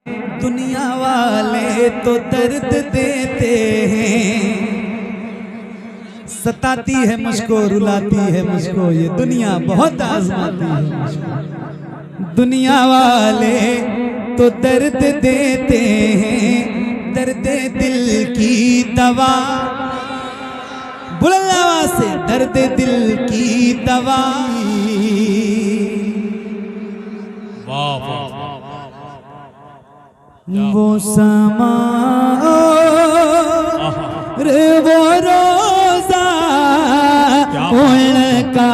दुनिया वाले तो दर्द देते हैं, सताती है मुझको, रुलाती है मुझको, ये दुनिया बहुत आजमाती है मुझको। दुनिया वाले तो दर्द देते हैं, दर्द दिल की दवा, बुलंद आवाज से, दर्द दिल की दवा। वो समा रे वो रोजा उनका,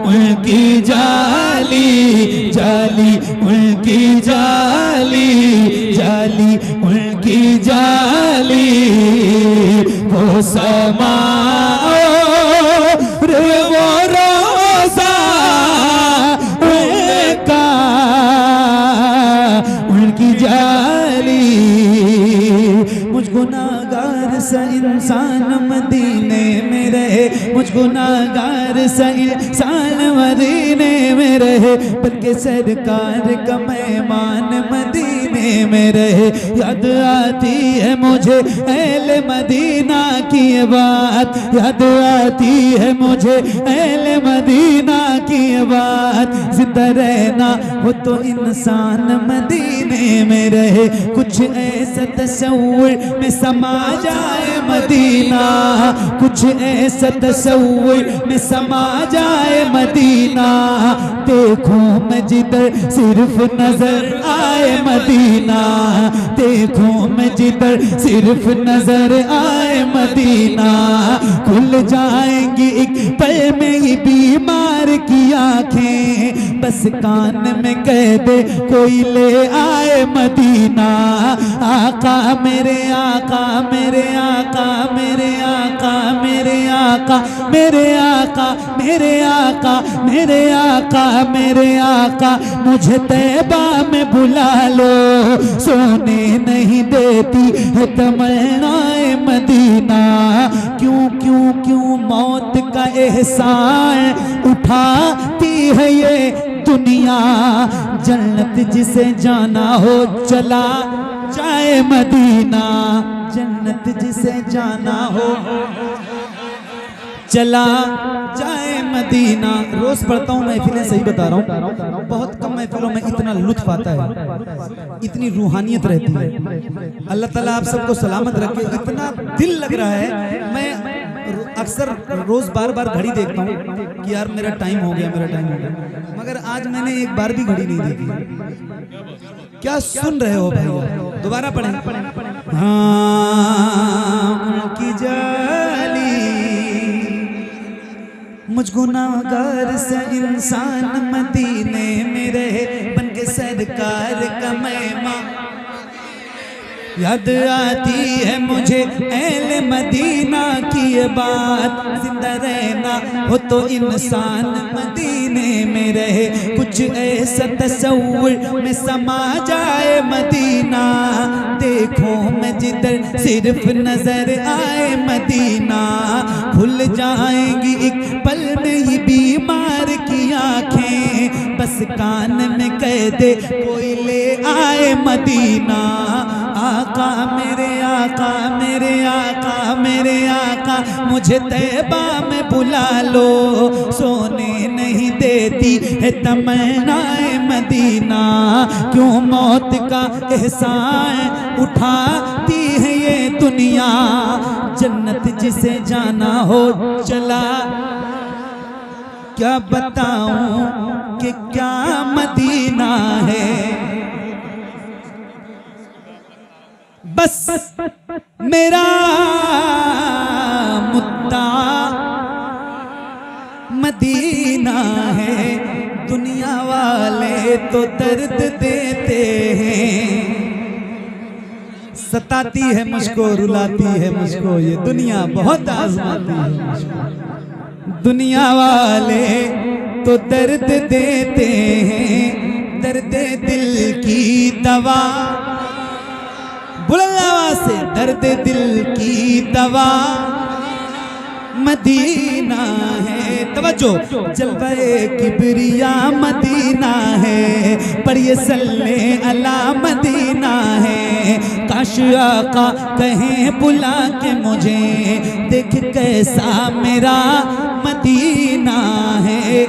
उनकी जाली जाली, उनकी जाली जाली, उनकी जाली। वो समा रे वो रोजा उनका, उनकी जाली। मुझ गुनाहगार सा इंसान मदीने में रहे, मुझ गुनाहगार सा इंसान मदीने में रहे, बल्कि सरकार का मेहमान मदीने में रहे। याद आती है मुझे अहले मदीना की बात, याद आती है मुझे अहले मदीना की बात। जिंदा रहना वो तो इंसान मदीने में रहे, कुछ ऐसा तस्वुर में समा जाए मदीना, कुछ ऐसा तस्वुर में समा जाए मदीना। देखो मैं जिधर सिर्फ नजर आए मदीना, देखो मैं जिधर सिर्फ नजर आए मदीना। खुल जाएंगी एक पल में ही बीमार की आंखें, बस कान में कह दे कोई ले आए मदीना। आका मेरे आका, मेरे आका, मेरे आका, मेरे आका, मेरे आका, मेरे आका, मेरे आका, मेरे आका। मुझे तैबा में बुला लो, सोने नहीं देती है तमन्नाए मदीना। क्यों क्यों क्यों मौत का एहसान उठाती है ये दुनिया। जन्नत जिसे जाना हो चला जाए मदीना, जन्नत जिसे जाना हो चला जाए मदीना। रोज पढ़ता हूँ महफिलें, सही बता रहा हूँ, बहुत कम महफिलों में इतना लुत्फ आता है, इतनी रूहानियत रहती है। अल्लाह ताला आप सबको सलामत रखे। इतना दिल लग रहा है, मैं अक्सर रोज बार बार घड़ी देखता हूँ कि यार मेरा टाइम हो गया, मेरा टाइम हो गया, मगर आज मैंने एक बार भी घड़ी नहीं देखी। क्या सुन रहे हो भाई? दोबारा पढ़ें। हाँ उनकी जाली, मुझ गुनाहगार से इंसान मदीने में रहे, बनके सरकार का मेहमान। याद आती है मुझे अहले मदीना की बात, जिंदा रहना हो तो इंसान मदीने में रहे, कुछ ऐसा तस्वुर में समा जाए मदीना। देखो मैं जिधर सिर्फ नजर आए मदीना। खुल जाएंगी एक पल में ही बीमार की आंखें, बस कान में कह दे कोई ले आए मदीना। आका मेरे आका, मेरे आका, मेरे आका, मुझे तैबा में बुला लो, सोने नहीं देती है तमन्नाए मदीना। क्यों मौत का एहसान उठाती है ये दुनिया। जन्नत जिसे जाना हो चला, क्या बताऊं कि क्या मदीना है। बस मेरा मुद्दा मदीना है। दुनिया वाले तो दर्द देते हैं, सताती है मुझको, रुलाती है मुझको, ये दुनिया बहुत आजमाती है मुझको। दुनिया वाले तो दर्द देते हैं, दर्द दिल की दवा, बुलंद आवाज से, दर्द दिल की दवा। मदीना है। तवज्जो, जलवे किबरिया मदीना है, पर ये सल्ले अला मदीना है। काश आका कहें बुला के मुझे, देख कैसा मेरा मदीना है।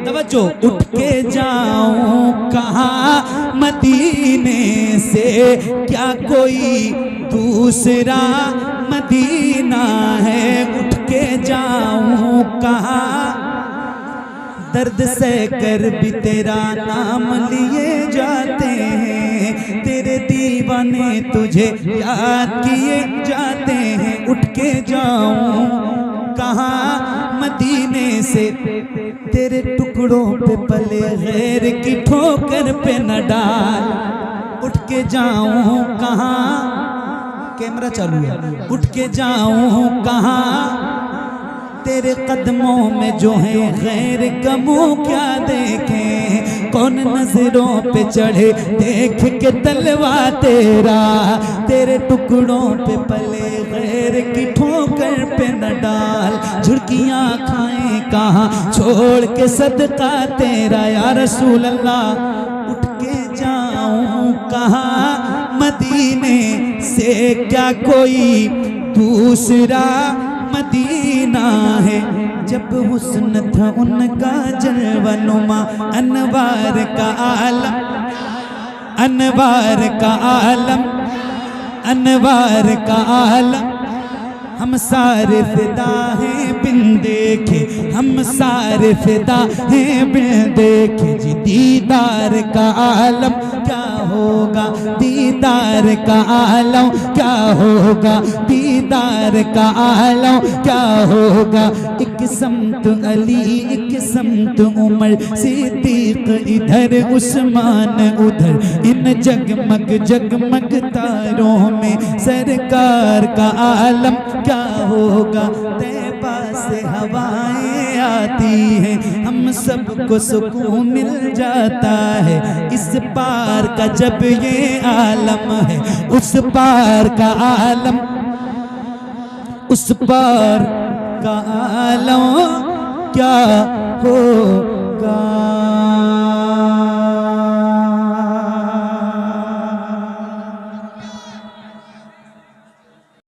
तवज्जो, उठ के जाऊं कहाँ मदीने से, क्या कोई दूसरा मदीना है। उठ के जाऊं कहाँ, दर्द से कर भी तेरा नाम लिए जाते हैं, तेरे दीवाने तुझे याद किए जाते हैं। उठ के जाऊं कहाँ मदीने से, तेरे टुकड़ों पे पले गैर की ठोकर पे न डाल। उठ के जाऊं कहाँ, कैमरा चालू है, उठ के जाऊं कहाँ, तेरे कदमों में जो है गैर गमों क्या देखें। कौन नजरों पे चढ़े देख के तलवा तेरा, तेरे टुकड़ों पे पले गैर की ठोकर पे न डाल। झुर्कियाँ खाएं कहाँ छोड़ के सदका तेरा, या रसूल अल्लाह। उठ के जाऊं कहाँ मदीने से, क्या कोई दूसरा मदीना है। जब हुस्न था उनका जलवनुमा, अनवार का आलम, अनवार का आलम, अनवार का आलम। हम सारे फिदा हैं बिन देखे, हम सारे फिदा हैं बिन देखे। जी दीदार का आलम क्या होगा, दीदार का आलम क्या होगा, दीदार का आलम क्या होगा। एक समत अली, एक समत उमर, सिद्दीक इधर, उस्मान उधर। इन जगमग जगमग तारों में सरकार का आलम क्या होगा। तैबा से हवाएं आती हैं, हम सबको सुकून मिल जाता है। इस पार का जब ये आलम है, उस पार का आलम, उस पार का आलम क्या होगा।